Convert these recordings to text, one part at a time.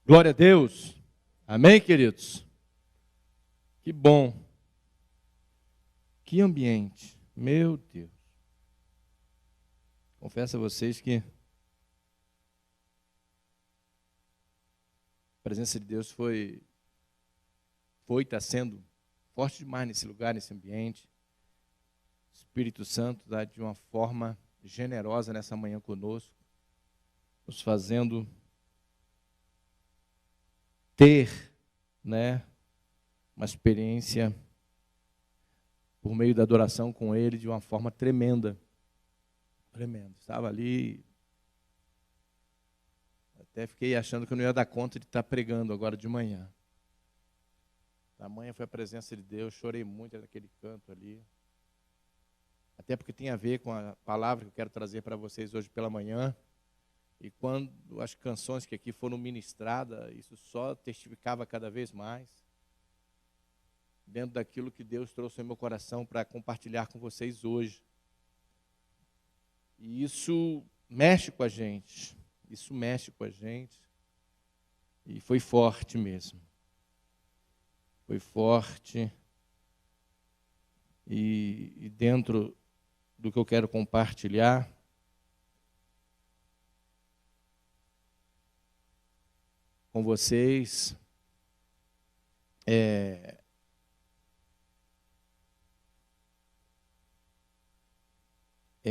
Glória a Deus. Amém, queridos? Que bom. Que ambiente. Meu Deus. Confesso a vocês que a presença de Deus foi está sendo forte demais nesse lugar, nesse ambiente. O Espírito Santo está de uma forma generosa nessa manhã conosco, nos fazendo ter, uma experiência por meio da adoração com Ele de uma forma tremenda. Tremenda. Estava ali, até fiquei achando que eu não ia dar conta de estar pregando agora de manhã. Tamanha foi a presença de Deus, chorei muito naquele canto ali. Até porque tem a ver com a palavra que eu quero trazer para vocês hoje pela manhã. E quando as canções que aqui foram ministradas, isso só testificava cada vez mais dentro daquilo que Deus trouxe ao meu coração para compartilhar com vocês hoje. E isso mexe com a gente, e foi forte mesmo. Foi forte, e dentro do que eu quero compartilhar, com vocês, é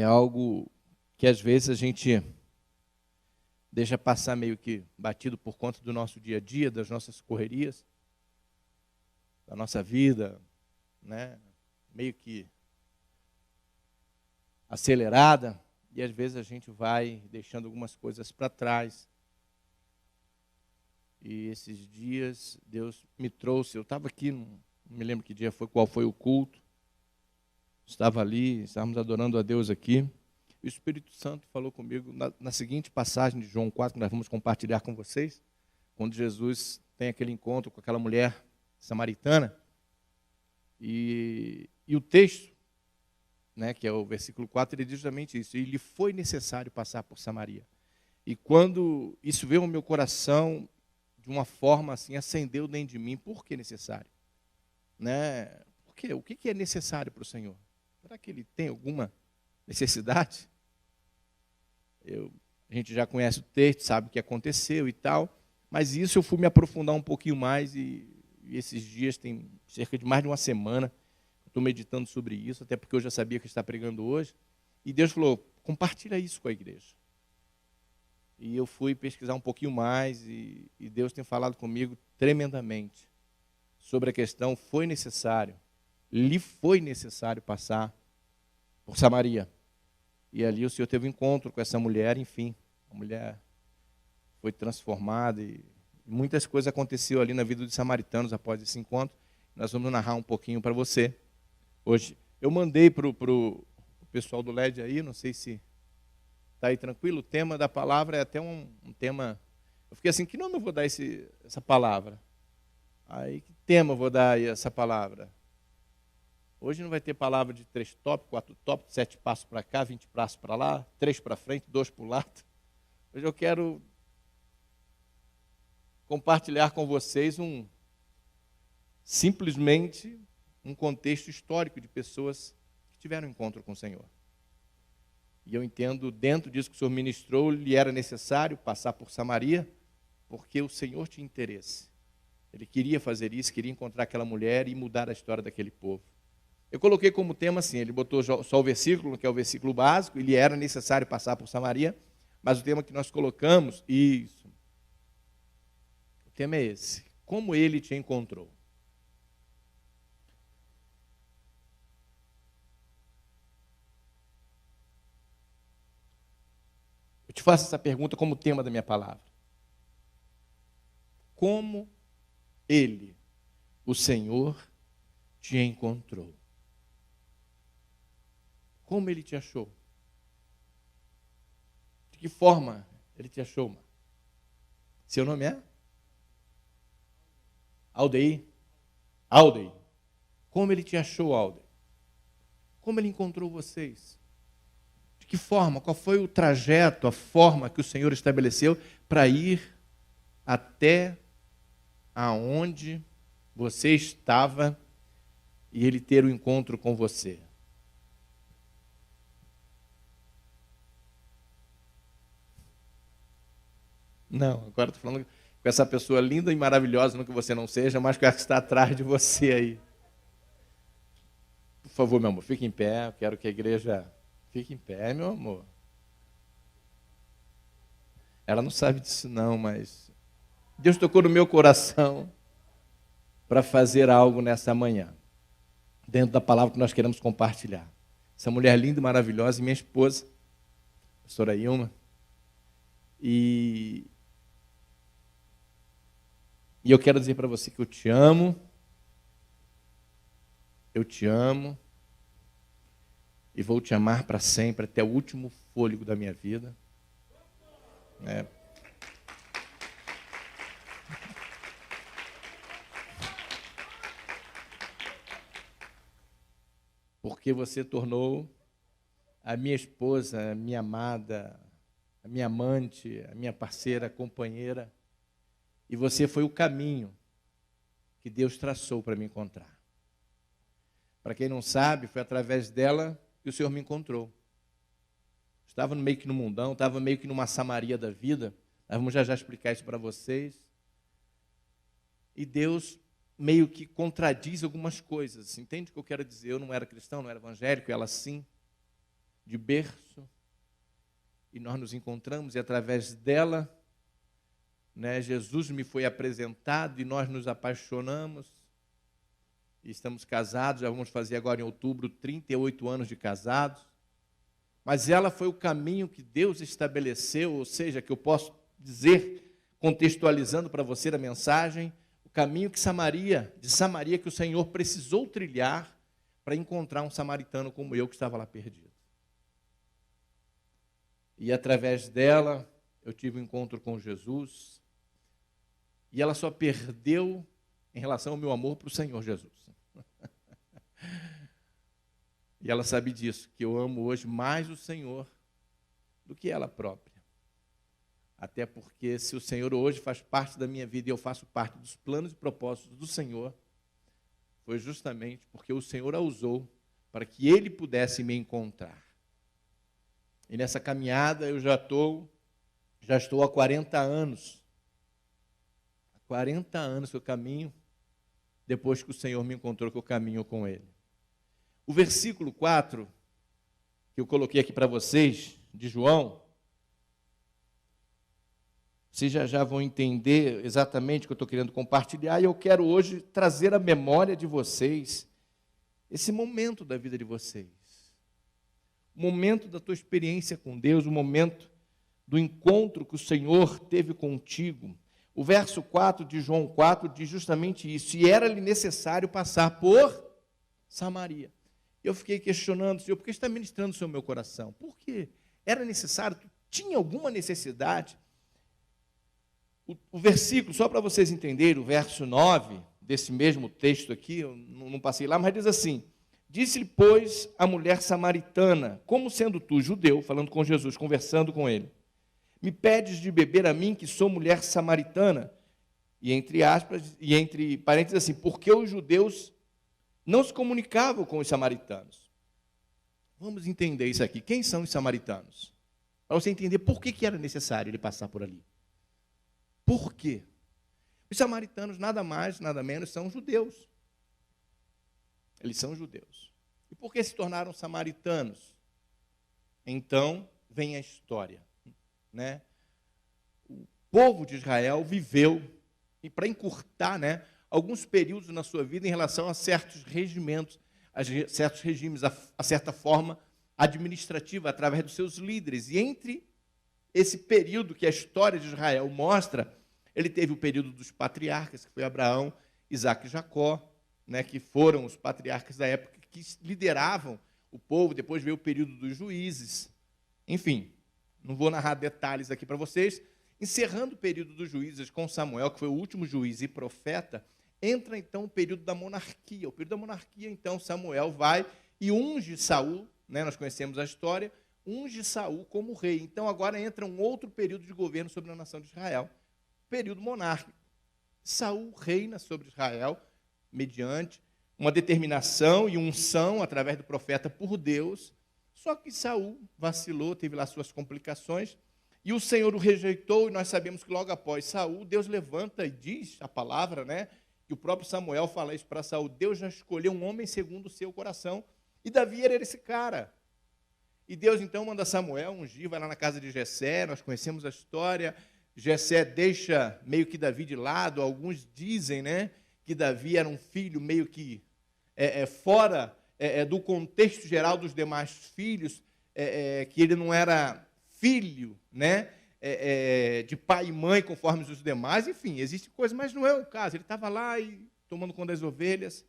algo que às vezes a gente deixa passar meio que batido por conta do nosso dia a dia, das nossas correrias, da nossa vida, meio que acelerada, e às vezes a gente vai deixando algumas coisas para trás. E esses dias Deus me trouxe, eu estava aqui, não me lembro que dia foi, qual foi o culto, estava ali, estávamos adorando a Deus aqui, e o Espírito Santo falou comigo na seguinte passagem de João 4, que nós vamos compartilhar com vocês, quando Jesus tem aquele encontro com aquela mulher samaritana, e o texto, que é o versículo 4, ele diz justamente isso, e lhe foi necessário passar por Samaria. E quando isso veio ao meu coração, de uma forma assim, acendeu dentro de mim. Por que necessário? Por quê? O que é necessário para o Senhor? Será que Ele tem alguma necessidade? A gente já conhece o texto, sabe o que aconteceu e tal, mas isso eu fui me aprofundar um pouquinho mais, e esses dias, tem cerca de mais de uma semana, estou meditando sobre isso, até porque eu já sabia que está pregando hoje, e Deus falou, compartilha isso com a igreja. E eu fui pesquisar um pouquinho mais, e Deus tem falado comigo tremendamente sobre a questão, lhe foi necessário passar por Samaria. E ali o Senhor teve um encontro com essa mulher, enfim, a mulher foi transformada, e muitas coisas aconteceram ali na vida dos samaritanos após esse encontro. Nós vamos narrar um pouquinho para você hoje. Eu mandei para o pessoal do LED aí, não sei se está aí tranquilo, o tema da palavra é até um tema, eu fiquei assim, que nome eu vou dar essa palavra? Aí, que tema eu vou dar aí essa palavra? Hoje não vai ter palavra de 3 tópicos, 4 tópicos, 7 passos para cá, 20 passos para lá, 3 para frente, 2 para o lado. Hoje eu quero compartilhar com vocês simplesmente um contexto histórico de pessoas que tiveram encontro com o Senhor. E eu entendo, dentro disso que o Senhor ministrou, lhe era necessário passar por Samaria, porque o Senhor tinha interesse. Ele queria fazer isso, queria encontrar aquela mulher e mudar a história daquele povo. Eu coloquei como tema assim, ele botou só o versículo, que é o versículo básico, ele era necessário passar por Samaria, mas o tema que nós colocamos, o tema é esse, como ele te encontrou. Eu te faço essa pergunta como tema da minha palavra. Como Ele, o Senhor, te encontrou? Como Ele te achou? De que forma Ele te achou, mano? Seu nome é? Aldeir. Aldeir. Como ele te achou, Alder? Como ele encontrou vocês? De que forma? Qual foi o trajeto, a forma que o Senhor estabeleceu para ir até aonde você estava e ele ter o encontro com você? Não, agora estou falando com essa pessoa linda e maravilhosa, não que você não seja, mas que está atrás de você aí. Por favor, meu amor, fique em pé. Eu quero que a igreja fique em pé, meu amor. Ela não sabe disso não, mas Deus tocou no meu coração para fazer algo nessa manhã, dentro da palavra que nós queremos compartilhar. Essa mulher linda e maravilhosa, minha esposa, a pastora Ilma, e eu quero dizer para você que eu te amo, e vou te amar para sempre, até o último fôlego da minha vida. Porque você tornou a minha esposa, a minha amada, a minha amante, a minha parceira, a companheira, e você foi o caminho que Deus traçou para me encontrar. Para quem não sabe, foi através dela que o Senhor me encontrou. Estava meio que no mundão, estava meio que numa Samaria da vida. Nós vamos já explicar isso para vocês. E Deus meio que contradiz algumas coisas. Entende o que eu quero dizer? Eu não era cristão, não era evangélico, ela sim, de berço. E nós nos encontramos e através dela, Jesus me foi apresentado e nós nos apaixonamos. E estamos casados, já vamos fazer agora em outubro 38 anos de casados. Mas ela foi o caminho que Deus estabeleceu, ou seja, que eu posso dizer, contextualizando para você a mensagem, o caminho de Samaria que o Senhor precisou trilhar para encontrar um samaritano como eu que estava lá perdido. E através dela eu tive um encontro com Jesus, e ela só perdeu em relação ao meu amor para o Senhor Jesus. E ela sabe disso, que eu amo hoje mais o Senhor do que ela própria. Até porque se o Senhor hoje faz parte da minha vida e eu faço parte dos planos e propósitos do Senhor, foi justamente porque o Senhor a usou para que Ele pudesse me encontrar. E nessa caminhada eu já estou há 40 anos. Há 40 anos que eu caminho, depois que o Senhor me encontrou, que eu caminho com Ele. O versículo 4, que eu coloquei aqui para vocês, de João, vocês já vão entender exatamente o que eu estou querendo compartilhar, e eu quero hoje trazer à memória de vocês esse momento da vida de vocês. O momento da tua experiência com Deus, o momento do encontro que o Senhor teve contigo. O verso 4 de João 4 diz justamente isso, e era-lhe necessário passar por Samaria. Eu fiquei questionando, Senhor, por que está ministrando o meu coração? Por quê? Era necessário? Tinha alguma necessidade? O versículo, só para vocês entenderem, o verso 9 desse mesmo texto aqui, eu não passei lá, mas diz assim: disse-lhe, pois, a mulher samaritana, como sendo tu judeu, falando com Jesus, conversando com ele, me pedes de beber a mim, que sou mulher samaritana? E entre aspas, e entre parênteses assim, porque os judeus não se comunicavam com os samaritanos. Vamos entender isso aqui. Quem são os samaritanos? Para você entender por que era necessário ele passar por ali. Por quê? Os samaritanos nada mais, nada menos, são judeus. Eles são judeus. E por que se tornaram samaritanos? Então, vem a história. O povo de Israel viveu, e para encurtar, alguns períodos na sua vida em relação a certos regimentos, a certos regimes, a certa forma administrativa, através dos seus líderes. E entre esse período que a história de Israel mostra, ele teve o período dos patriarcas, que foi Abraão, Isaac e Jacó, que foram os patriarcas da época que lideravam o povo. Depois veio o período dos juízes. Enfim, não vou narrar detalhes aqui para vocês. Encerrando o período dos juízes com Samuel, que foi o último juiz e profeta, entra então o período da monarquia. O período da monarquia, então, Samuel vai e unge Saul, né, nós conhecemos a história, unge Saul como rei. Então agora entra um outro período de governo sobre a nação de Israel, período monárquico. Saul reina sobre Israel mediante uma determinação e unção através do profeta por Deus. Só que Saul vacilou, teve lá suas complicações, e o Senhor o rejeitou, e nós sabemos que logo após Saul, Deus levanta e diz a palavra, né? Que o próprio Samuel fala isso para Saul, Deus já escolheu um homem segundo o seu coração, e Davi era esse cara. E Deus então manda Samuel ungir, vai lá na casa de Jessé, nós conhecemos a história, Jessé deixa meio que Davi de lado, alguns dizem, né, que Davi era um filho meio que fora do contexto geral dos demais filhos, que ele não era filho, né, de pai e mãe conforme os demais, enfim, existe coisa, mas não é o caso. Ele estava lá e tomando conta das ovelhas,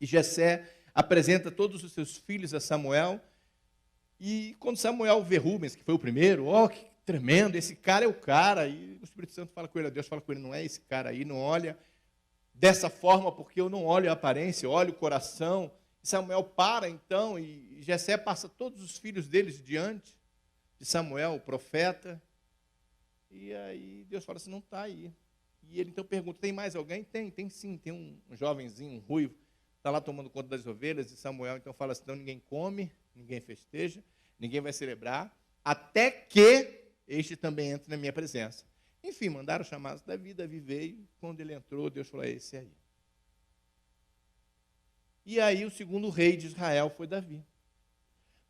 e Jessé apresenta todos os seus filhos a Samuel, e quando Samuel vê Rubens, que foi o primeiro, que tremendo, esse cara é o cara, e o Espírito Santo fala com ele, Deus fala com ele, não é esse cara aí, não olha dessa forma, porque eu não olho a aparência, eu olho o coração. Samuel para então, e Jessé passa todos os filhos deles diante de Samuel, o profeta, e aí Deus fala assim, não está aí. E ele então pergunta, tem mais alguém? Tem sim, tem um jovenzinho, um ruivo, está lá tomando conta das ovelhas, e Samuel então fala assim, não, ninguém come, ninguém festeja, ninguém vai celebrar, até que este também entre na minha presença. Enfim, mandaram chamar Davi, Davi veio, quando ele entrou, Deus falou, é esse aí. E aí o segundo rei de Israel foi Davi.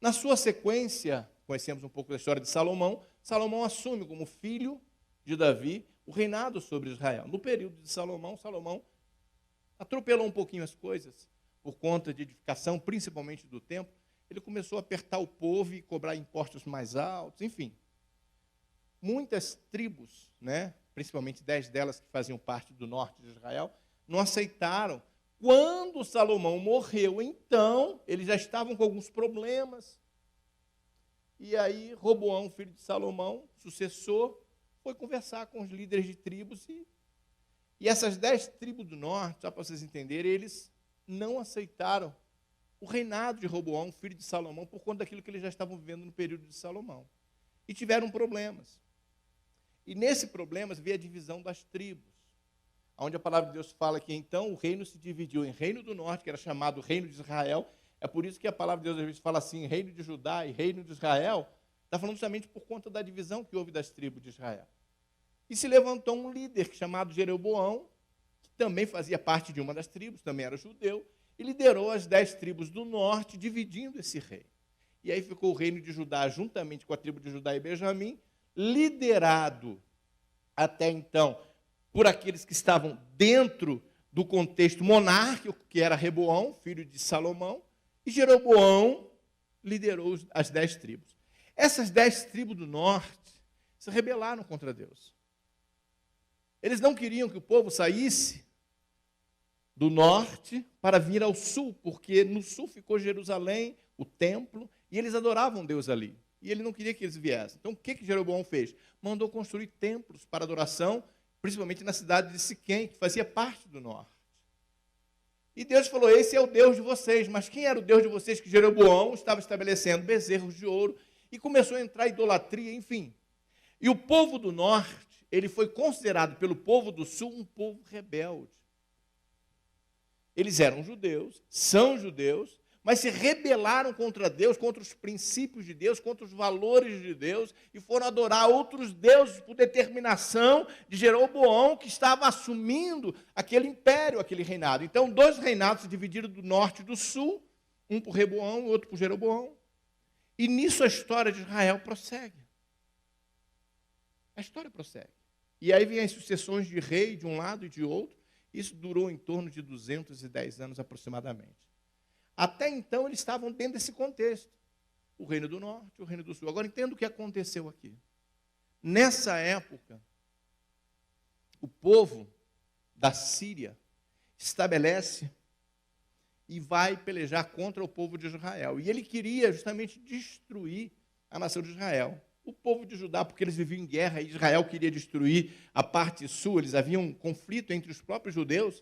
Na sua sequência, conhecemos um pouco da história de Salomão, Salomão assume como filho de Davi o reinado sobre Israel. No período de Salomão, Salomão atropelou um pouquinho as coisas, por conta de edificação, principalmente do templo. Ele começou a apertar o povo e cobrar impostos mais altos, enfim. Muitas tribos, né, principalmente 10 delas que faziam parte do norte de Israel, não aceitaram. Quando Salomão morreu, então, eles já estavam com alguns problemas. E aí, Roboão, filho de Salomão, sucessor, foi conversar com os líderes de tribos. E essas 10 tribos do norte, só para vocês entenderem, eles não aceitaram o reinado de Roboão, filho de Salomão, por conta daquilo que eles já estavam vivendo no período de Salomão. E tiveram problemas. E nesse problema veio a divisão das tribos, onde a palavra de Deus fala que então o reino se dividiu em reino do norte, que era chamado reino de Israel. É por isso que a palavra de Deus às vezes fala assim, reino de Judá e reino de Israel. Está falando justamente por conta da divisão que houve das tribos de Israel. E se levantou um líder chamado Jeroboão, que também fazia parte de uma das tribos, também era judeu, e liderou as 10 tribos do norte, dividindo esse reino. E aí ficou o reino de Judá, juntamente com a tribo de Judá e Benjamim, liderado até então por aqueles que estavam dentro do contexto monárquico, que era Reboão, filho de Salomão, e Jeroboão liderou as 10 tribos. Essas 10 tribos do norte se rebelaram contra Deus. Eles não queriam que o povo saísse do norte para vir ao sul, porque no sul ficou Jerusalém, o templo, e eles adoravam Deus ali. E ele não queria que eles viessem. Então, o que Jeroboão fez? Mandou construir templos para adoração, principalmente na cidade de Siquém, que fazia parte do norte. E Deus falou, esse é o Deus de vocês. Mas quem era o Deus de vocês que Jeroboão estava estabelecendo? Bezerros de ouro. E começou a entrar idolatria, enfim. E o povo do norte, ele foi considerado pelo povo do sul um povo rebelde. Eles eram judeus, são judeus, mas se rebelaram contra Deus, contra os princípios de Deus, contra os valores de Deus, e foram adorar outros deuses por determinação de Jeroboão, que estava assumindo aquele império, aquele reinado. Então, 2 reinados se dividiram do norte e do sul, um por Reboão e outro por Jeroboão. E nisso a história de Israel prossegue. A história prossegue. E aí vem as sucessões de rei de um lado e de outro. Isso durou em torno de 210 anos aproximadamente. Até então, eles estavam dentro desse contexto. O reino do norte, o reino do sul. Agora, entenda o que aconteceu aqui. Nessa época, o povo da Síria estabelece e vai pelejar contra o povo de Israel. E ele queria justamente destruir a nação de Israel. O povo de Judá, porque eles viviam em guerra, e Israel queria destruir a parte sul, eles haviam um conflito entre os próprios judeus,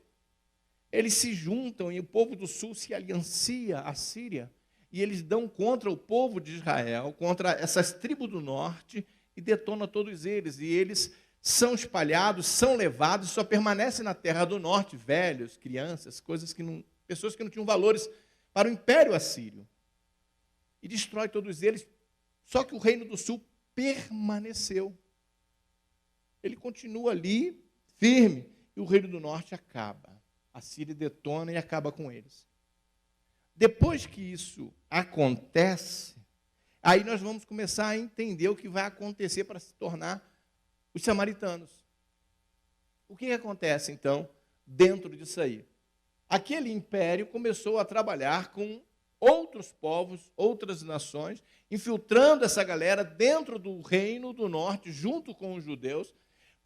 eles se juntam e o povo do sul se aliancia à Síria, e eles dão contra o povo de Israel, contra essas tribos do norte, e detona todos eles. E eles são espalhados, são levados, só permanecem na terra do norte, velhos, crianças, pessoas que não tinham valores para o império assírio. E destrói todos eles, só que o reino do sul permaneceu. Ele continua ali, firme, e o reino do norte acaba. A Síria detona e acaba com eles. Depois que isso acontece, aí nós vamos começar a entender o que vai acontecer para se tornar os samaritanos. O que acontece, então, dentro disso aí? Aquele império começou a trabalhar com outros povos, outras nações, infiltrando essa galera dentro do reino do norte, junto com os judeus,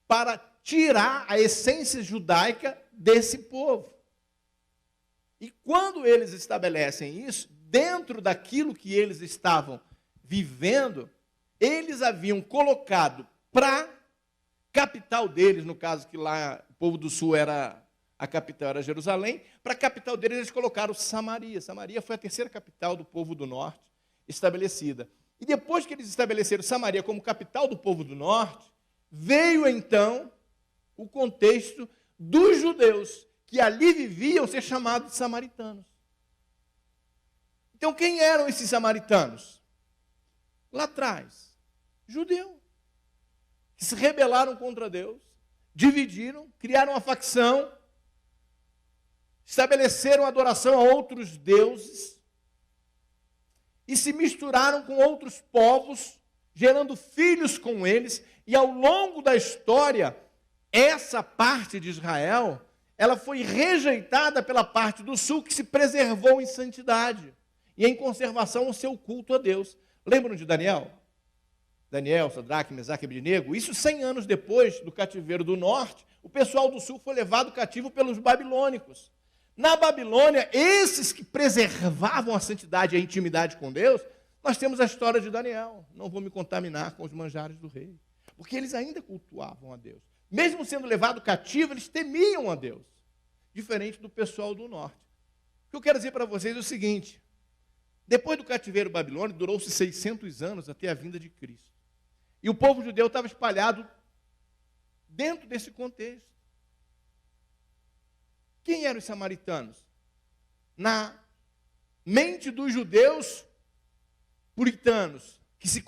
para tirar a essência judaica desse povo. E quando eles estabelecem isso, dentro daquilo que eles estavam vivendo, eles haviam colocado para a capital deles, no caso que lá o povo do sul a capital era Jerusalém, para a capital deles eles colocaram Samaria. Samaria foi a terceira capital do povo do norte estabelecida. E depois que eles estabeleceram Samaria como capital do povo do norte, veio então o contexto dos judeus que ali viviam ser chamados de samaritanos. Então, quem eram esses samaritanos? Lá atrás, judeus, que se rebelaram contra Deus, dividiram, criaram uma facção, estabeleceram adoração a outros deuses e se misturaram com outros povos, gerando filhos com eles, e ao longo da história, essa parte de Israel, ela foi rejeitada pela parte do sul, que se preservou em santidade e em conservação o seu culto a Deus. Lembram de Daniel? Daniel, Sadraque, Mesaque e Abednego? Isso 100 anos depois do cativeiro do norte, o pessoal do sul foi levado cativo pelos babilônicos. Na Babilônia, esses que preservavam a santidade e a intimidade com Deus, nós temos a história de Daniel. Não vou me contaminar com os manjares do rei. Porque eles ainda cultuavam a Deus. Mesmo sendo levado cativo, eles temiam a Deus. Diferente do pessoal do norte. O que eu quero dizer para vocês é o seguinte. Depois do cativeiro babilônico, durou-se 600 anos até a vinda de Cristo. E o povo judeu estava espalhado dentro desse contexto. Quem eram os samaritanos? Na mente dos judeus puritanos, que se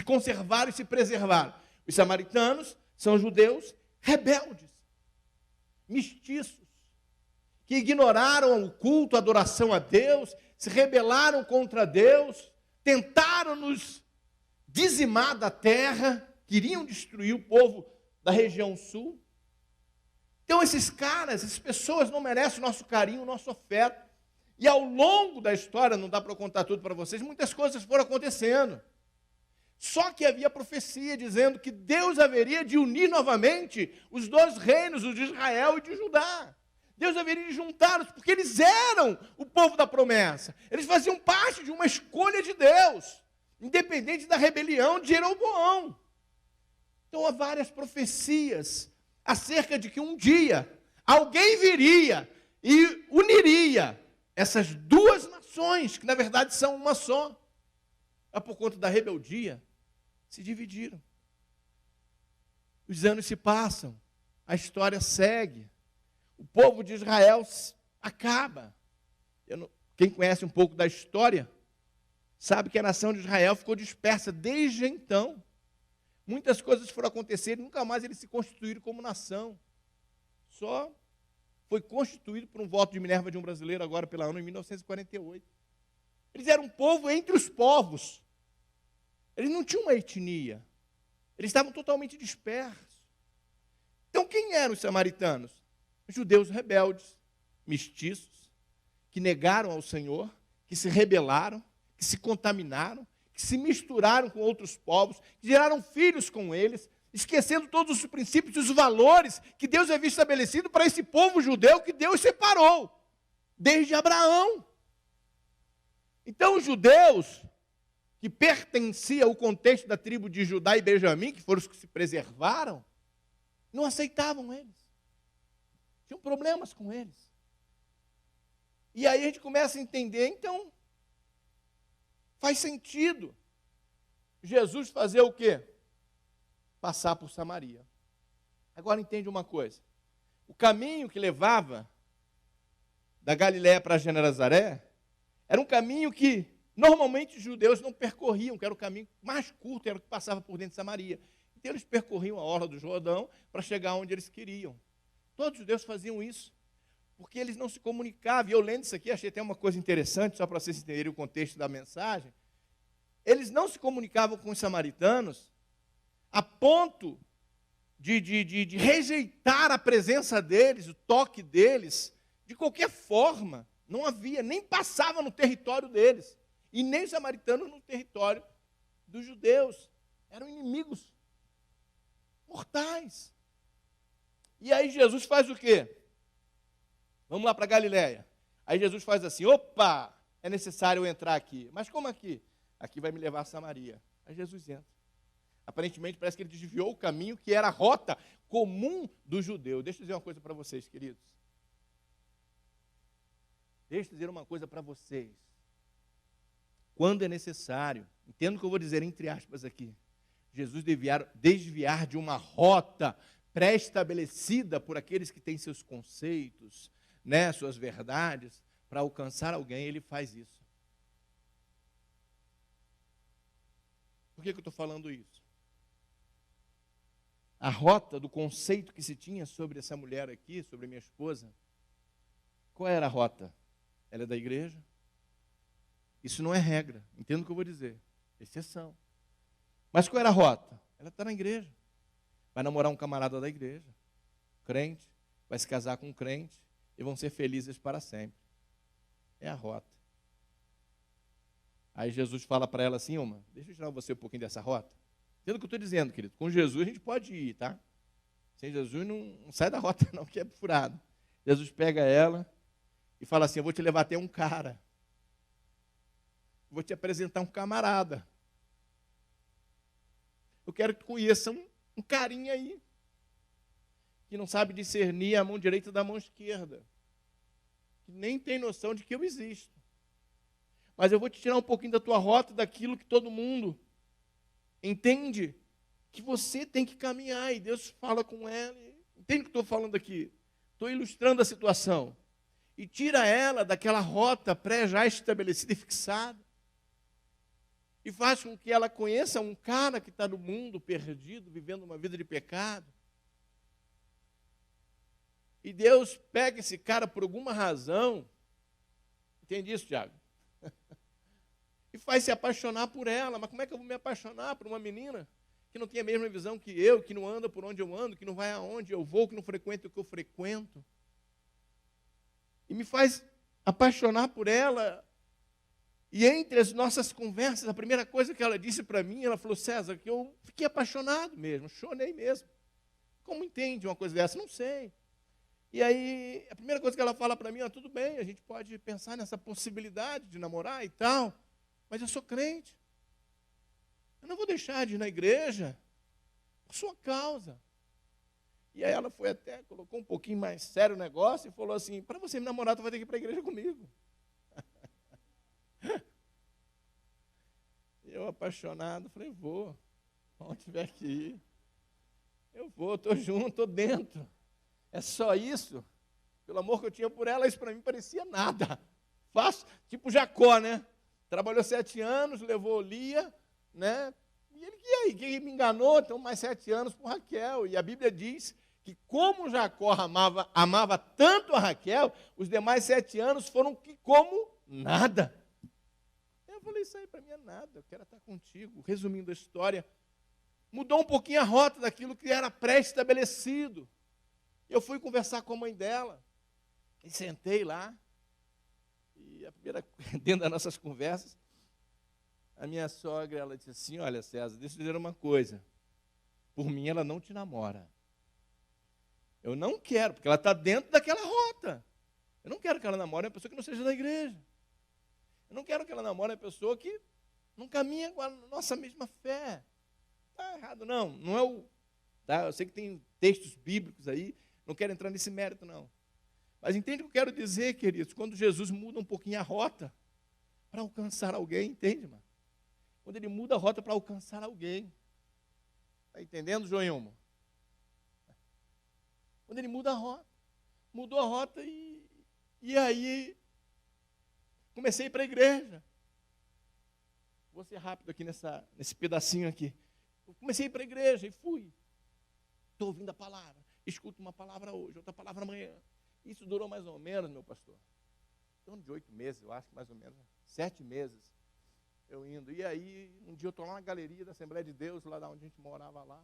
conservaram e se preservaram. Os samaritanos são judeus rebeldes, mestiços, que ignoraram o culto, a adoração a Deus, se rebelaram contra Deus, tentaram nos dizimar da terra, queriam destruir o povo da região sul. Então esses caras, essas pessoas não merecem o nosso carinho, o nosso afeto. E ao longo da história, não dá para eu contar tudo para vocês, muitas coisas foram acontecendo. Só que havia profecia dizendo que Deus haveria de unir novamente os dois reinos, o de Israel e de Judá. Deus haveria de juntá-los, porque eles eram o povo da promessa. Eles faziam parte de uma escolha de Deus, independente da rebelião de Jeroboão. Então há várias profecias acerca de que um dia alguém viria e uniria essas duas nações, que na verdade são uma só. Mas por conta da rebeldia, se dividiram. Os anos se passam, a história segue. O povo de Israel acaba. Quem conhece um pouco da história, sabe que a nação de Israel ficou dispersa desde então. Muitas coisas foram acontecer, nunca mais eles se constituíram como nação. Só foi constituído por um voto de Minerva de um brasileiro, agora pela ONU, em 1948. Eles eram um povo entre os povos. Eles não tinham uma etnia. Eles estavam totalmente dispersos. Então, quem eram os samaritanos? Judeus rebeldes, mestiços, que negaram ao Senhor, que se rebelaram, que se contaminaram, que se misturaram com outros povos, que geraram filhos com eles, esquecendo todos os princípios e os valores que Deus havia estabelecido para esse povo judeu que Deus separou, desde Abraão. Então, os judeus que pertenciam ao contexto da tribo de Judá e Benjamim, que foram os que se preservaram, não aceitavam eles. Tinham problemas com eles. E aí a gente começa a entender, então, faz sentido Jesus fazer o quê? Passar por Samaria. Agora entende uma coisa. O caminho que levava da Galiléia para Genezaré era um caminho que normalmente os judeus não percorriam, que era o caminho mais curto, era o que passava por dentro de Samaria. Então eles percorriam a orla do Jordão para chegar onde eles queriam. Todos os judeus faziam isso, porque eles não se comunicavam. E eu lendo isso aqui, achei até uma coisa interessante, só para vocês entenderem o contexto da mensagem. Eles não se comunicavam com os samaritanos a ponto de rejeitar a presença deles, o toque deles, de qualquer forma. Não havia, nem passava no território deles. E nem os samaritanos no território dos judeus. Eram inimigos mortais. E aí Jesus faz o quê? Vamos lá para Galiléia. Aí Jesus faz assim, opa, é necessário eu entrar aqui. Mas como aqui? Aqui vai me levar a Samaria. Aí Jesus entra. Aparentemente parece que ele desviou o caminho que era a rota comum do judeu. Deixa eu dizer uma coisa para vocês, queridos. Deixa eu dizer uma coisa para vocês. Quando é necessário, entendo o que eu vou dizer entre aspas aqui, Jesus desviar de uma rota pré-estabelecida por aqueles que têm seus conceitos, né, suas verdades, para alcançar alguém, ele faz isso. Por que eu estou falando isso? A rota do conceito que se tinha sobre essa mulher aqui, sobre minha esposa, qual era a rota? Ela é da igreja? Isso não é regra, entendo o que eu vou dizer, exceção. Mas qual era a rota? Ela está na igreja, vai namorar um camarada da igreja, crente, vai se casar com um crente e vão ser felizes para sempre. É a rota. Aí Jesus fala para ela assim, deixa eu tirar você um pouquinho dessa rota. Entendo o que eu estou dizendo, querido. Com Jesus a gente pode ir, tá? Sem Jesus não sai da rota não, que é furado. Jesus pega ela e fala assim, eu vou te levar até um cara. Vou te apresentar um camarada. Eu quero que tu conheça um carinha aí, que não sabe discernir a mão direita da mão esquerda, que nem tem noção de que eu existo. Mas eu vou te tirar um pouquinho da tua rota, daquilo que todo mundo entende, que você tem que caminhar, e Deus fala com ela. Entende o que estou falando aqui? Estou ilustrando a situação. E tira ela daquela rota já estabelecida e fixada. E faz com que ela conheça um cara que está no mundo perdido, vivendo uma vida de pecado. E Deus pega esse cara por alguma razão, entende isso, Tiago? E faz se apaixonar por ela. Mas como é que eu vou me apaixonar por uma menina que não tem a mesma visão que eu, que não anda por onde eu ando, que não vai aonde eu vou, que não frequenta o que eu frequento? E me faz apaixonar por ela. E entre as nossas conversas, a primeira coisa que ela disse para mim, ela falou, César, que eu fiquei apaixonado mesmo, chorei mesmo. Como entende uma coisa dessa? Não sei. E aí, a primeira coisa que ela fala para mim, tudo bem, a gente pode pensar nessa possibilidade de namorar e tal, mas eu sou crente. Eu não vou deixar de ir na igreja por sua causa. E aí ela foi até, colocou um pouquinho mais sério o negócio e falou assim, para você me namorar, tu vai ter que ir para a igreja comigo. Eu, apaixonado, falei, vou, onde tiver que ir. Eu vou, estou junto, estou dentro. É só isso? Pelo amor que eu tinha por ela, isso para mim parecia nada. Fácil, tipo Jacó, né? Trabalhou 7 anos, levou Lia, né? E aí, quem me enganou, então mais 7 anos por Raquel. E a Bíblia diz que como Jacó amava tanto a Raquel, os demais 7 anos foram como nada. Eu falei, isso aí para mim é nada, eu quero estar contigo. Resumindo a história, mudou um pouquinho a rota daquilo que era pré-estabelecido. Eu fui conversar com a mãe dela, e sentei lá, e dentro das nossas conversas, a minha sogra, ela disse assim, olha, César, deixa eu dizer uma coisa, por mim ela não te namora. Eu não quero, porque ela está dentro daquela rota. Eu não quero que ela namore uma pessoa que não seja da igreja. Eu não quero que ela namore uma pessoa que não caminha com a nossa mesma fé. Está errado, não é o... Tá? Eu sei que tem textos bíblicos aí, não quero entrar nesse mérito, não. Mas entende o que eu quero dizer, queridos? Quando Jesus muda um pouquinho a rota para alcançar alguém, entende, mano? Quando ele muda a rota para alcançar alguém. Está entendendo, Joilmo? Quando ele muda a rota. Mudou a rota e aí comecei para a igreja. Vou ser rápido aqui nesse pedacinho aqui. Eu comecei para a igreja e fui. Estou ouvindo a palavra. Escuto uma palavra hoje, outra palavra amanhã. Isso durou mais ou menos, meu pastor. Em torno de 8 meses, eu acho, mais ou menos. 7 meses eu indo. E aí, um dia eu estou lá na galeria da Assembleia de Deus, lá onde a gente morava lá.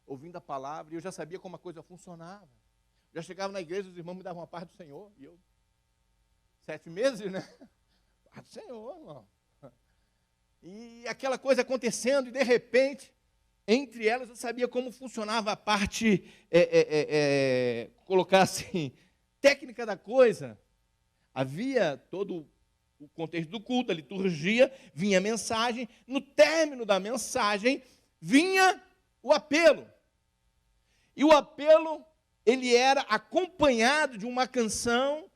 Ouvindo a palavra, e eu já sabia como a coisa funcionava. Já chegava na igreja, os irmãos me davam uma paz do Senhor. E eu, 7 meses, né? Paz do Senhor, irmão. E aquela coisa acontecendo, e de repente, entre elas eu sabia como funcionava a parte, colocar assim, técnica da coisa. Havia todo o contexto do culto, a liturgia, vinha a mensagem, no término da mensagem, vinha o apelo. E o apelo, ele era acompanhado de uma canção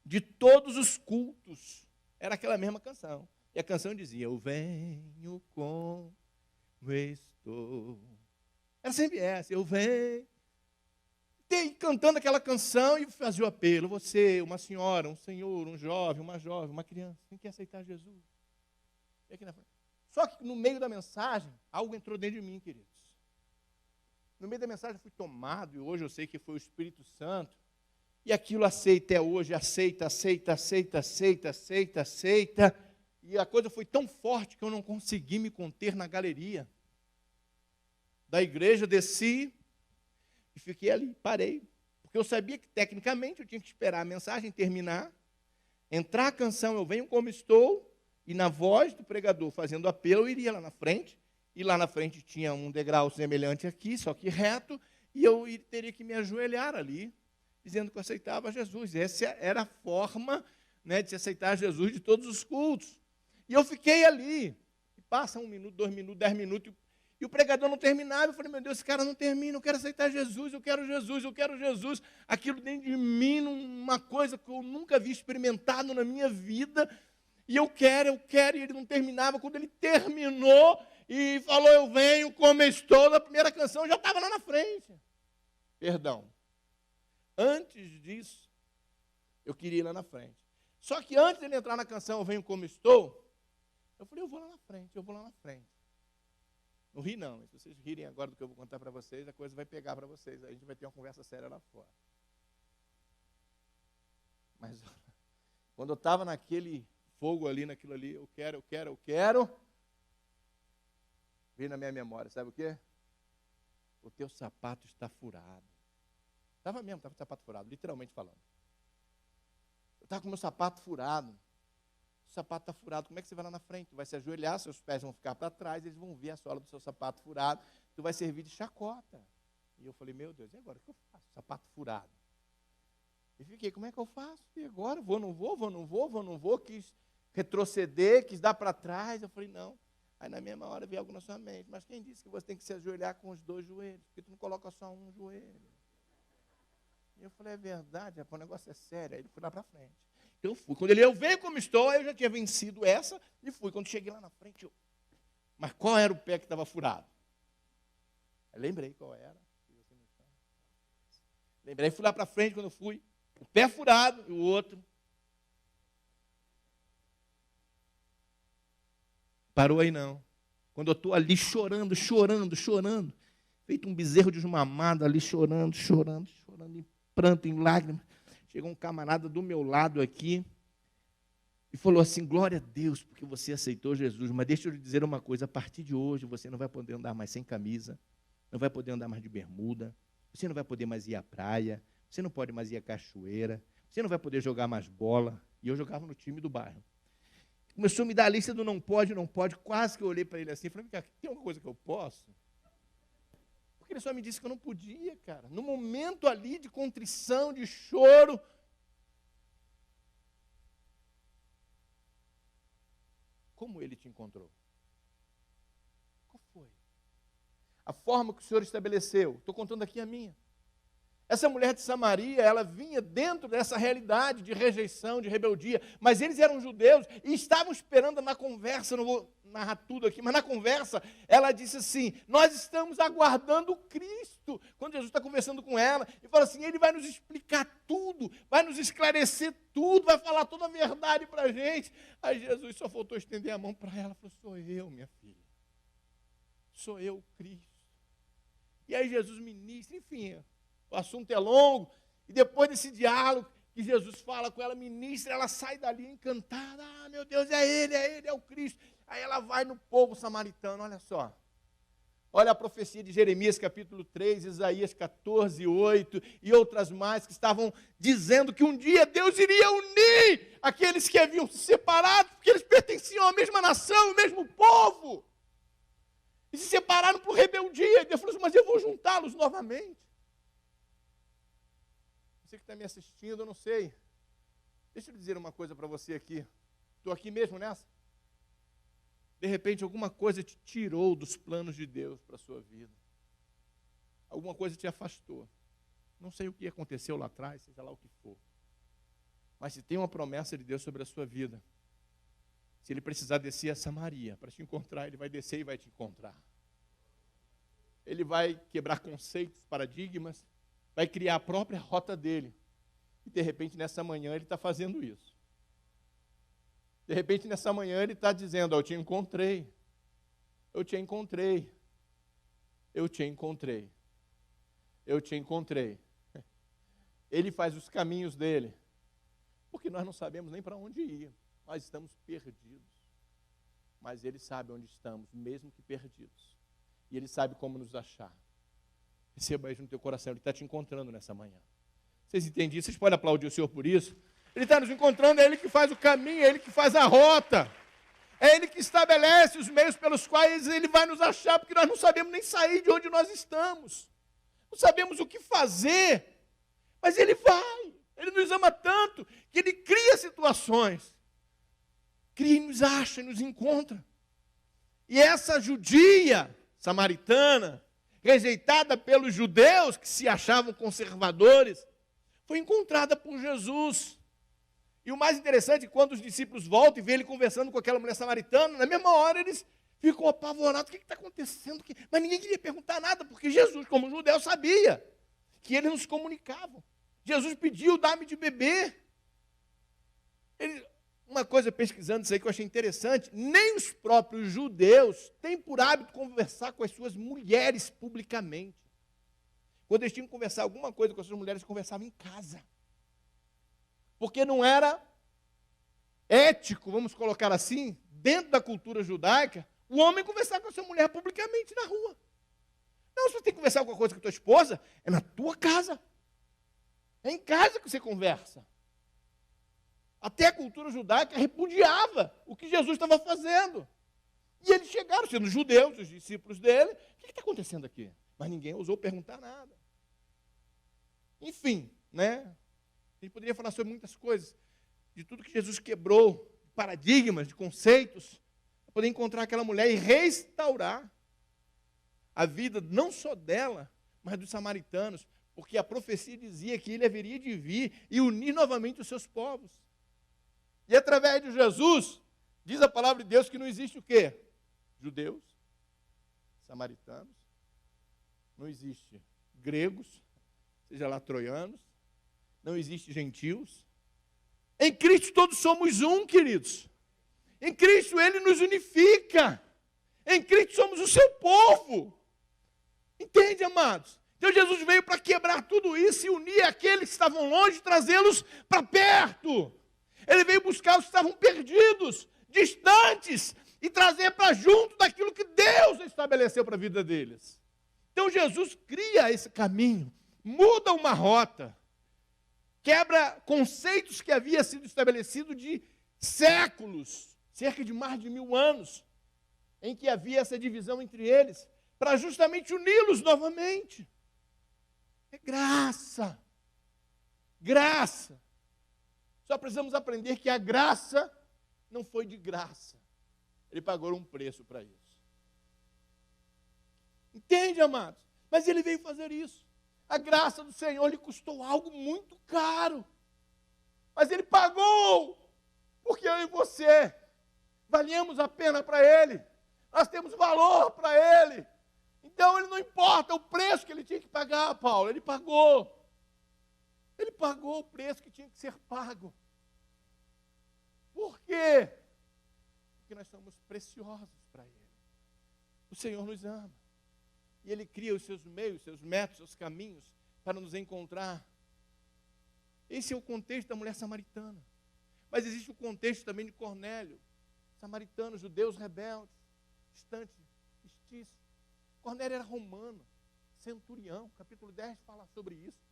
de todos os cultos. Era aquela mesma canção. E a canção dizia, eu venho como estou. Era sempre essa, eu venho. E cantando aquela canção e fazia o apelo. Você, uma senhora, um senhor, um jovem, uma criança, quem quer aceitar Jesus? E aqui na frente. Só que no meio da mensagem, algo entrou dentro de mim, queridos. No meio da mensagem eu fui tomado, e hoje eu sei que foi o Espírito Santo. E aquilo aceita até hoje, aceita. E a coisa foi tão forte que eu não consegui me conter na galeria. Da igreja, desci e fiquei ali, parei. Porque eu sabia que, tecnicamente, eu tinha que esperar a mensagem terminar, entrar a canção, eu venho como estou, e na voz do pregador fazendo apelo, eu iria lá na frente, e lá na frente tinha um degrau semelhante aqui, só que reto, e eu teria que me ajoelhar ali, dizendo que eu aceitava Jesus. Essa era a forma, né, de se aceitar Jesus de todos os cultos. E eu fiquei ali, e passa 1 minuto, 2 minutos, 10 minutos, e o pregador não terminava. Eu falei, meu Deus, esse cara não termina, eu quero aceitar Jesus, eu quero Jesus, eu quero Jesus. Aquilo dentro de mim, uma coisa que eu nunca havia experimentado na minha vida, e eu quero, e ele não terminava. Quando ele terminou e falou, eu venho como estou, na primeira canção, eu já estava lá na frente. Perdão. Antes disso, eu queria ir lá na frente. Só que antes de ele entrar na canção, eu venho como estou, eu falei, eu vou lá na frente. Não ri não, se vocês rirem agora do que eu vou contar para vocês, a coisa vai pegar para vocês, aí a gente vai ter uma conversa séria lá fora. Mas quando eu estava naquele fogo ali, naquilo ali, eu quero, veio na minha memória, sabe o quê? O teu sapato está furado. Estava com o sapato furado, literalmente falando. Eu estava com o meu sapato furado. O sapato está furado, como é que você vai lá na frente? Tu vai se ajoelhar, seus pés vão ficar para trás, eles vão ver a sola do seu sapato furado, tu vai servir de chacota. E eu falei, meu Deus, e agora? O que eu faço? Sapato furado. E fiquei, como é que eu faço? E agora? Vou, não vou, quis retroceder, quis dar para trás. Eu falei, não. Aí na mesma hora veio algo na sua mente, mas quem disse que você tem que se ajoelhar com os 2 joelhos? Porque tu não coloca só um joelho. E eu falei, é verdade, o negócio é sério. Aí ele foi lá para frente. Eu fui. Quando eu venho como estou, eu já tinha vencido essa e fui. Quando cheguei lá na frente, mas qual era o pé que estava furado? Eu lembrei qual era. Lembrei, fui lá para frente quando eu fui. O pé furado e o outro. Parou aí não. Quando eu estou ali chorando, feito um bezerro desmamado ali, chorando, em pranto, em lágrimas. Chegou um camarada do meu lado aqui e falou assim, glória a Deus, porque você aceitou Jesus, mas deixa eu lhe dizer uma coisa, a partir de hoje você não vai poder andar mais sem camisa, não vai poder andar mais de bermuda, você não vai poder mais ir à praia, você não pode mais ir à cachoeira, você não vai poder jogar mais bola. E eu jogava no time do bairro. Começou a me dar a lista do não pode, quase que eu olhei para ele assim, falei, cara, tem alguma coisa que eu posso? Porque ele só me disse que eu não podia, cara. No momento ali de contrição, de choro. Como ele te encontrou? Qual foi? A forma que o Senhor estabeleceu. Estou contando aqui a minha. Essa mulher de Samaria, ela vinha dentro dessa realidade de rejeição, de rebeldia, mas eles eram judeus e estavam esperando na conversa, não vou narrar tudo aqui, mas na conversa ela disse assim, nós estamos aguardando Cristo. Quando Jesus está conversando com ela, e fala assim, ele vai nos explicar tudo, vai nos esclarecer tudo, vai falar toda a verdade para a gente. Aí Jesus só faltou estender a mão para ela, falou, sou eu, minha filha, sou eu, Cristo. E aí Jesus ministra, enfim, o assunto é longo, e depois desse diálogo que Jesus fala com ela, ministra, ela sai dali encantada, ah, meu Deus, é ele, é o Cristo. Aí ela vai no povo samaritano, olha só, olha a profecia de Jeremias capítulo 3, Isaías 14, 8, e outras mais, que estavam dizendo que um dia Deus iria unir aqueles que haviam se separado, porque eles pertenciam à mesma nação, ao mesmo povo, e se separaram por rebeldia, e Deus falou assim, mas eu vou juntá-los novamente. Você que está me assistindo, eu não sei. Deixa eu dizer uma coisa para você aqui. Estou aqui mesmo nessa. De repente, alguma coisa te tirou dos planos de Deus para a sua vida. Alguma coisa te afastou. Não sei o que aconteceu lá atrás, seja lá o que for. Mas se tem uma promessa de Deus sobre a sua vida, se ele precisar descer a Samaria para te encontrar, ele vai descer e vai te encontrar. Ele vai quebrar conceitos, paradigmas, vai criar a própria rota dele. E de repente, nessa manhã, ele está fazendo isso. De repente, nessa manhã, ele está dizendo, eu te encontrei. Eu te encontrei. Eu te encontrei. Eu te encontrei. Ele faz os caminhos dele. Porque nós não sabemos nem para onde ir. Nós estamos perdidos. Mas ele sabe onde estamos, mesmo que perdidos. E ele sabe como nos achar. Receba isso no teu coração, ele está te encontrando nessa manhã. Vocês entendem isso? Vocês podem aplaudir o Senhor por isso? Ele está nos encontrando, é Ele que faz o caminho, é Ele que faz a rota. É Ele que estabelece os meios pelos quais Ele vai nos achar, porque nós não sabemos nem sair de onde nós estamos. Não sabemos o que fazer, mas Ele vai. Ele nos ama tanto que Ele cria situações. Cria e nos acha e nos encontra. E essa judia samaritana, rejeitada pelos judeus que se achavam conservadores, foi encontrada por Jesus. E o mais interessante é que quando os discípulos voltam e veem ele conversando com aquela mulher samaritana, na mesma hora eles ficam apavorados. O que está acontecendo aqui? Mas ninguém queria perguntar nada, porque Jesus, como judeu, sabia que eles não se comunicavam. Jesus pediu, dá-me de beber. Uma coisa pesquisando isso aí que eu achei interessante, nem os próprios judeus têm por hábito conversar com as suas mulheres publicamente. Quando eles tinham que conversar alguma coisa com as suas mulheres, eles conversavam em casa. Porque não era ético, vamos colocar assim, dentro da cultura judaica, o homem conversar com a sua mulher publicamente na rua. Não, se você tem que conversar alguma coisa com a tua esposa, é na tua casa. É em casa que você conversa. Até a cultura judaica repudiava o que Jesus estava fazendo. E eles chegaram, sendo judeus, os discípulos dele, o que está acontecendo aqui? Mas ninguém ousou perguntar nada. Enfim, né? A gente poderia falar sobre muitas coisas, de tudo que Jesus quebrou, de paradigmas, de conceitos, para poder encontrar aquela mulher e restaurar a vida não só dela, mas dos samaritanos, porque a profecia dizia que ele haveria de vir e unir novamente os seus povos. E através de Jesus, diz a palavra de Deus que não existe o quê? Judeus, samaritanos, não existe gregos, seja lá troianos, não existe gentios. Em Cristo todos somos um, queridos. Em Cristo Ele nos unifica. Em Cristo somos o seu povo. Entende, amados? Então Jesus veio para quebrar tudo isso e unir aqueles que estavam longe e trazê-los para perto. Ele veio buscar os que estavam perdidos, distantes, e trazer para junto daquilo que Deus estabeleceu para a vida deles. Então Jesus cria esse caminho, muda uma rota, quebra conceitos que havia sido estabelecido de séculos, cerca de mais de 1000 anos, em que havia essa divisão entre eles, para justamente uni-los novamente. É graça. Graça. Só precisamos aprender que a graça não foi de graça. Ele pagou um preço para isso. Entende, amados? Mas ele veio fazer isso. A graça do Senhor lhe custou algo muito caro. Mas Ele pagou, porque eu e você valíamos a pena para Ele. Nós temos valor para Ele. Então, Ele não importa o preço que Ele tinha que pagar, Paulo. Ele pagou. Ele pagou o preço que tinha que ser pago. Por quê? Porque nós somos preciosos para Ele. O Senhor nos ama. E Ele cria os seus meios, seus métodos, seus caminhos para nos encontrar. Esse é o contexto da mulher samaritana. Mas existe o contexto também de Cornélio. Samaritano, judeus rebeldes, distante, mestiço. Cornélio era romano, centurião. Capítulo 10 fala sobre isso.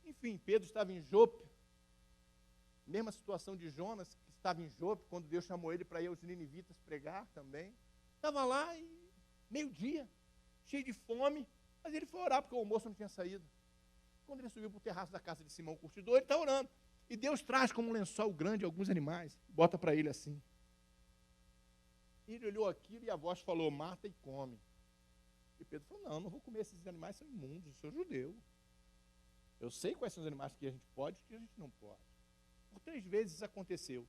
Enfim, Pedro estava em Jope. Mesma situação de Jonas, que estava em Jope, quando Deus chamou ele para ir aos ninivitas pregar também. Estava lá e meio-dia, cheio de fome, mas ele foi orar porque o almoço não tinha saído. Quando ele subiu para o terraço da casa de Simão Curtidor, ele está orando. E Deus traz como um lençol grande alguns animais, bota para ele assim. Ele olhou aquilo e a voz falou, mata e come. E Pedro falou, não vou comer esses animais, são imundos, eu sou judeu. Eu sei quais são os animais que a gente pode e que a gente não pode. Por 3 vezes isso aconteceu.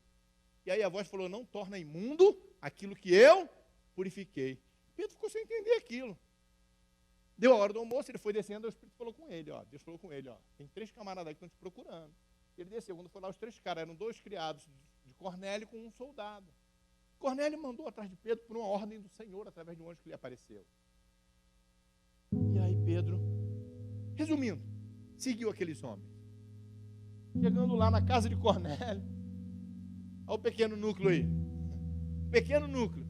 E aí a voz falou, não torna imundo aquilo que eu purifiquei. Pedro ficou sem entender aquilo. Deu a hora do almoço, ele foi descendo, o Espírito falou com ele, Deus falou com ele, tem 3 camaradas aí que estão te procurando. Ele desceu, quando foi lá os 3 caras, eram 2 criados de Cornélio com um soldado. Cornélio mandou atrás de Pedro por uma ordem do Senhor, através de um anjo que lhe apareceu. E aí Pedro, resumindo, seguiu aqueles homens. Chegando lá na casa de Cornélio, olha o pequeno núcleo aí, pequeno núcleo.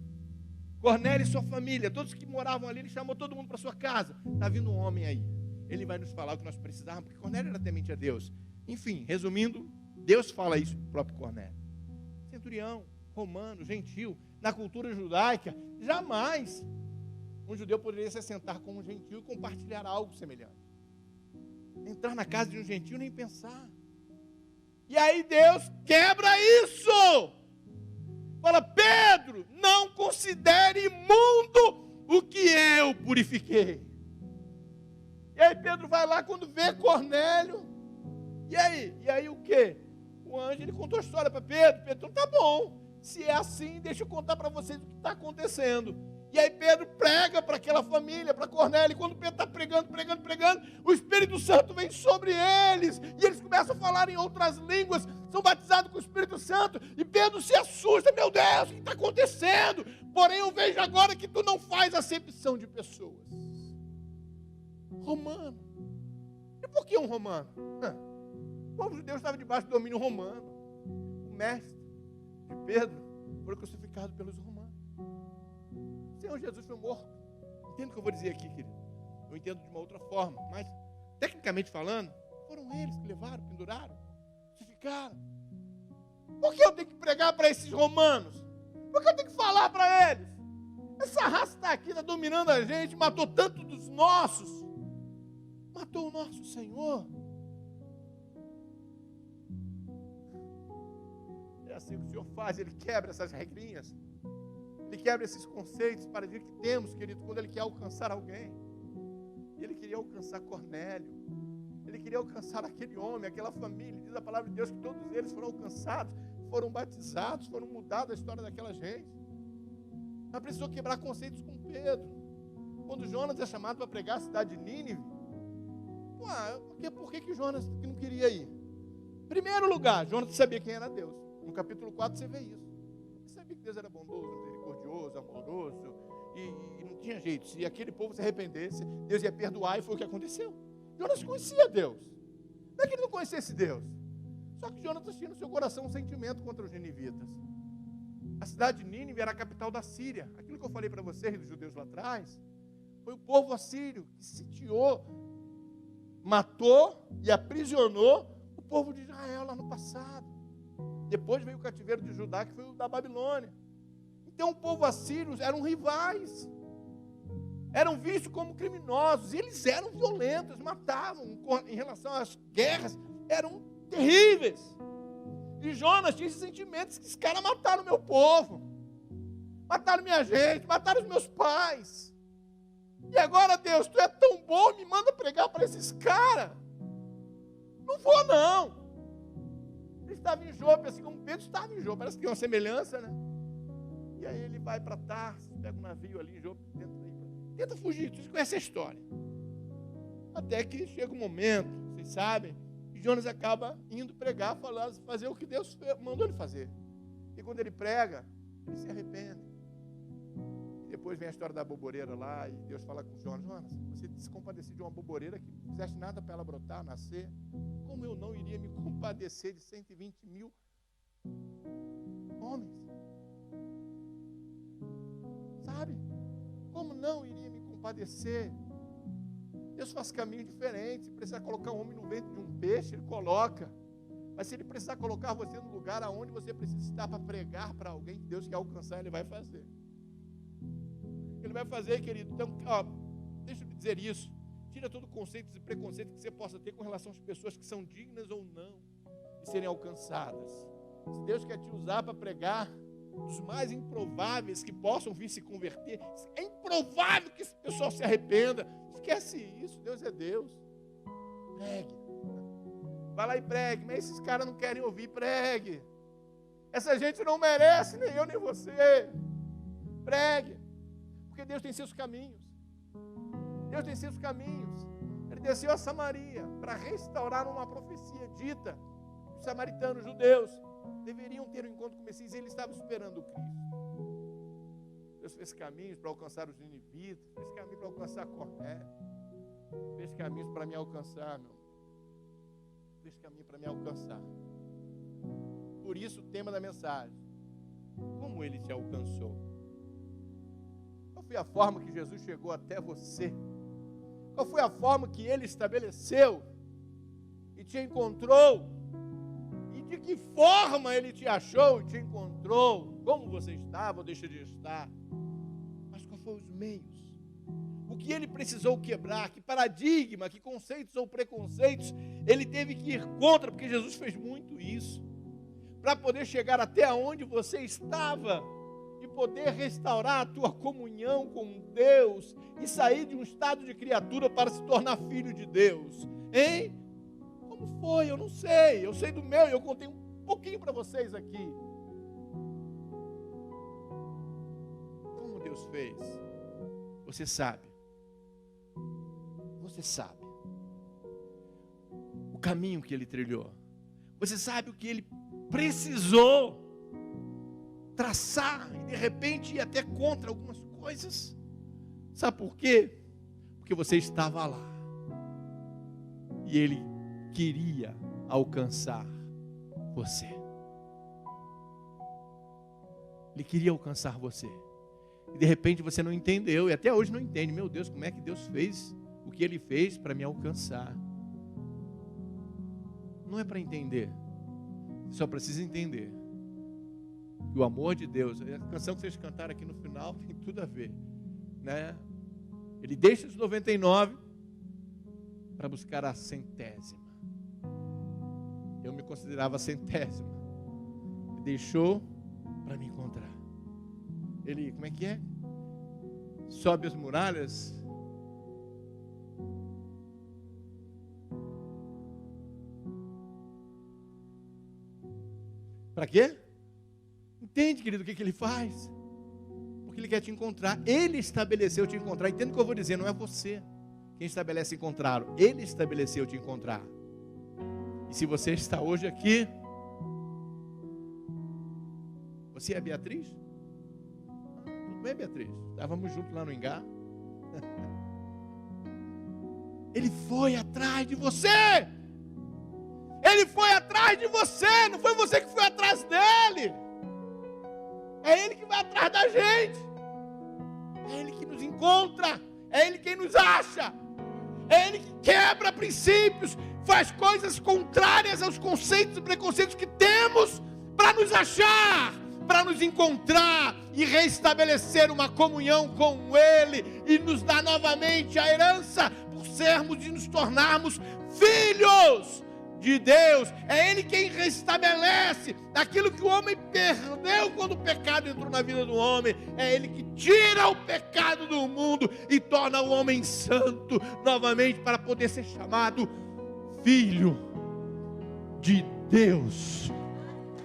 Cornélio e sua família, todos que moravam ali, ele chamou todo mundo para sua casa. Está vindo um homem aí, ele vai nos falar o que nós precisávamos, porque Cornélio era temente a Deus. Enfim, resumindo, Deus fala isso para o próprio Cornélio. Centurião, romano, gentil, na cultura judaica, jamais um judeu poderia se sentar com um gentil e compartilhar algo semelhante. Entrar na casa de um gentil nem pensar. E aí Deus quebra isso. Fala, Pedro, não considere imundo o que eu purifiquei. E aí Pedro vai lá quando vê Cornélio. E aí o quê? O anjo, ele contou a história para Pedro. Pedro, então tá bom. Se é assim, deixa eu contar para vocês o que está acontecendo. E aí Pedro prega para aquela família, para Cornélio. E quando Pedro está pregando, o Espírito Santo vem sobre eles. E eles começam a falar em outras línguas. São batizados com o Espírito Santo. E Pedro se assusta. Meu Deus, o que está acontecendo? Porém, eu vejo agora que tu não faz acepção de pessoas. Romano. E por que um romano? O povo judeu estava debaixo do domínio romano. O mestre de Pedro foi crucificado pelos romanos. O Senhor Jesus foi morto. Entende o que eu vou dizer aqui, querido? Eu entendo de uma outra forma, mas, tecnicamente falando, foram eles que levaram, penduraram, crucificaram. Por que eu tenho que pregar para esses romanos? Por que eu tenho que falar para eles? Essa raça está aqui, está dominando a gente, matou tanto dos nossos, matou o nosso Senhor. É assim que o Senhor faz, Ele quebra essas regrinhas. Ele quebra esses conceitos para dizer que temos, querido, quando Ele quer alcançar alguém. E Ele queria alcançar Cornélio. Ele queria alcançar aquele homem, aquela família. Diz a palavra de Deus que todos eles foram alcançados, foram batizados, foram mudados a história daquela gente. Mas precisou quebrar conceitos com Pedro. Quando Jonas é chamado para pregar a cidade de Nínive, por que Jonas não queria ir? Em primeiro lugar, Jonas sabia quem era Deus. No capítulo 4 você vê isso. Ele sabia que Deus era bondoso, misericordioso, amoroso, e não tinha jeito. Se aquele povo se arrependesse, Deus ia perdoar, e foi o que aconteceu. Jonas conhecia Deus. Não é que ele não conhecesse Deus. Só que Jonas tinha no seu coração um sentimento contra os ninivitas. A cidade de Nínive era a capital da Síria. Aquilo que eu falei para vocês, dos judeus lá atrás, foi o povo assírio que sitiou, matou e aprisionou o povo de Israel lá no passado. Depois veio o cativeiro de Judá, que foi o da Babilônia. Então o povo assírio eram rivais. Eram vistos como criminosos. E eles eram violentos, matavam em relação às guerras. Eram terríveis. E Jonas tinha esses sentimentos que esses caras mataram o meu povo. Mataram minha gente, mataram os meus pais. E agora, Deus, tu é tão bom, me manda pregar para esses caras. Não vou, não. Ele estava em Jope, assim como Pedro estava em Jope. Parece que tem uma semelhança, né? E aí ele vai para Tarso, pega um navio ali em Jope, tenta fugir. Vocês conhecem a história. Até que chega um momento, vocês sabem, que Jonas acaba indo pregar, fazer o que Deus mandou ele fazer. E quando ele prega, ele se arrepende. Depois vem a história da boboreira lá, e Deus fala com Jonas: você se compadeceu de uma boboreira que não fizeste nada para ela brotar, nascer. Como eu não iria me compadecer de 120 mil homens? Sabe? Como não iria me compadecer? Deus faz caminho diferente. Se precisar colocar um homem no ventre de um peixe, Ele coloca. Mas se Ele precisar colocar você no lugar aonde você precisa estar para pregar para alguém que Deus quer alcançar, Ele vai fazer. Ele vai fazer, querido. Então, deixa eu lhe dizer isso. Tira todo conceito e preconceito que você possa ter com relação às pessoas que são dignas ou não de serem alcançadas. Se Deus quer te usar para pregar os mais improváveis que possam vir se converter, é improvável que esse pessoal se arrependa. Esquece isso, Deus é Deus. Pregue. Vai lá e pregue. Mas esses caras não querem ouvir, pregue. Essa gente não merece, nem eu nem você. Pregue. Porque Deus tem seus caminhos. Deus tem seus caminhos. Ele desceu a Samaria para restaurar uma profecia dita. Os samaritanos, judeus, deveriam ter um encontro com o Messias, e ele estava esperando o Cristo. Deus fez caminhos para alcançar os ninivitas, fez caminhos para alcançar Cornélio, fez caminhos para me alcançar, meu irmão. Fez caminho para me alcançar. Por isso o tema da mensagem: como ele te alcançou? Qual foi a forma que Jesus chegou até você? Qual foi a forma que ele estabeleceu e te encontrou? E de que forma ele te achou e te encontrou? Como você estava ou deixa de estar? Mas quais foram os meios? O que ele precisou quebrar? Que paradigma, que conceitos ou preconceitos ele teve que ir contra? Porque Jesus fez muito isso para poder chegar até onde você estava e poder restaurar a tua comunhão com Deus e sair de um estado de criatura para se tornar filho de Deus. Hein? Como foi? Eu não sei. Eu sei do meu e eu contei um pouquinho para vocês aqui. Como Deus fez? Você sabe. Você sabe. O caminho que Ele trilhou. Você sabe o que Ele precisou traçar e de repente ir até contra algumas coisas. Sabe por quê? Porque você estava lá e Ele queria alcançar você. Ele queria alcançar você e de repente você não entendeu e até hoje não entende. Meu Deus, como é que Deus fez o que Ele fez para me alcançar? Não é para entender. Você só precisa entender que o amor de Deus, a canção que vocês cantaram aqui no final tem tudo a ver, né? Ele deixa os 99 para buscar a 100ª. Eu me considerava a 100ª. Ele deixou para me encontrar. Ele, como é que é? Sobe as muralhas. Para quê? Entende, querido, o que Ele faz? Porque Ele quer te encontrar. Ele estabeleceu te encontrar. Entende o que eu vou dizer? Não é você quem estabelece encontrar. Ele estabeleceu te encontrar. E se você está hoje aqui, você é a Beatriz? Tudo bem, Beatriz? Estávamos juntos lá no Ingá. Ele foi atrás de você. Ele foi atrás de você. Não foi você que foi atrás dele. É Ele que vai atrás da gente. É Ele que nos encontra. É Ele quem nos acha. É Ele que quebra princípios, faz coisas contrárias aos conceitos e preconceitos que temos para nos achar, para nos encontrar e restabelecer uma comunhão com Ele e nos dar novamente a herança por sermos e nos tornarmos filhos de Deus. É Ele quem restabelece aquilo que o homem perdeu quando o pecado entrou na vida do homem. É Ele que tira o pecado do mundo e torna o homem santo novamente para poder ser chamado filho de Deus.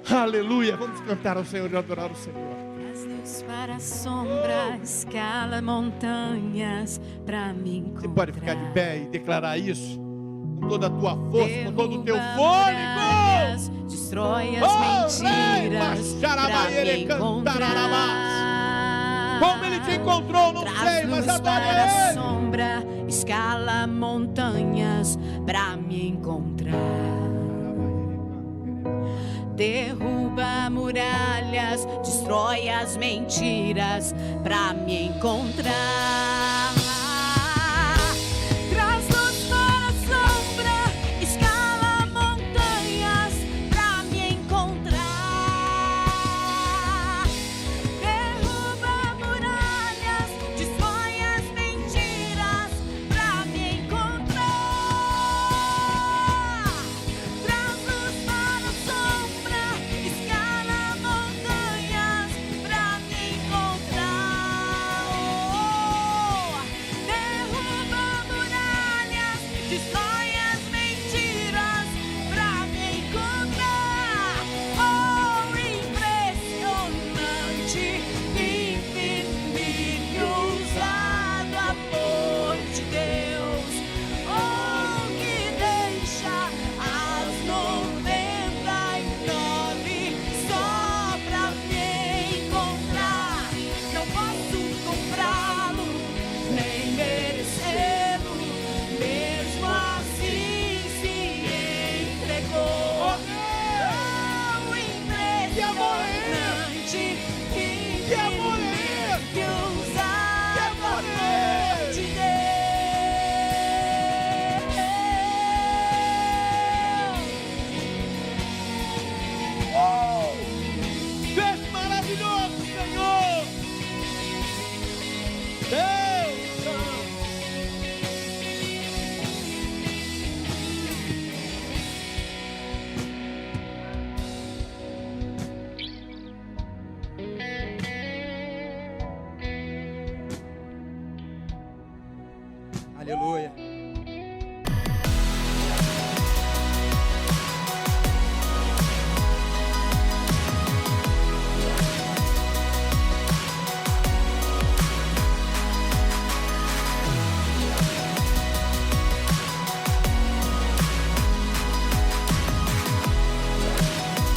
Aleluia. Vamos cantar ao Senhor e adorar o Senhor. Luz para a sombra, escala montanhas para me encontrar. Você pode ficar de pé e declarar isso com toda a tua força, com todo o teu fôlego. Destrói as mentiras para me encontrar. Como Ele te encontrou, não sei, mas adore para a Ele. sombra, escala montanhas para me encontrar. Derruba muralhas, destrói as mentiras pra me encontrar. Traz luz para a sombra, escala montanhas pra me encontrar. Derruba muralhas, destrói as mentiras pra me encontrar. Traz luz para a sombra, escala montanhas pra me encontrar. Derruba muralhas, destrói as mentiras pra me encontrar. Oh, impressionante, infinito, usado amor de Deus. Oh, que deixa as 99 só pra me encontrar. Não posso comprá-lo, nem merecê-lo, mesmo assim se entregou. Oh, impressionante, infinito, usado amor de Deus. Deus maravilhoso, Senhor. Deus Santo. Aleluia.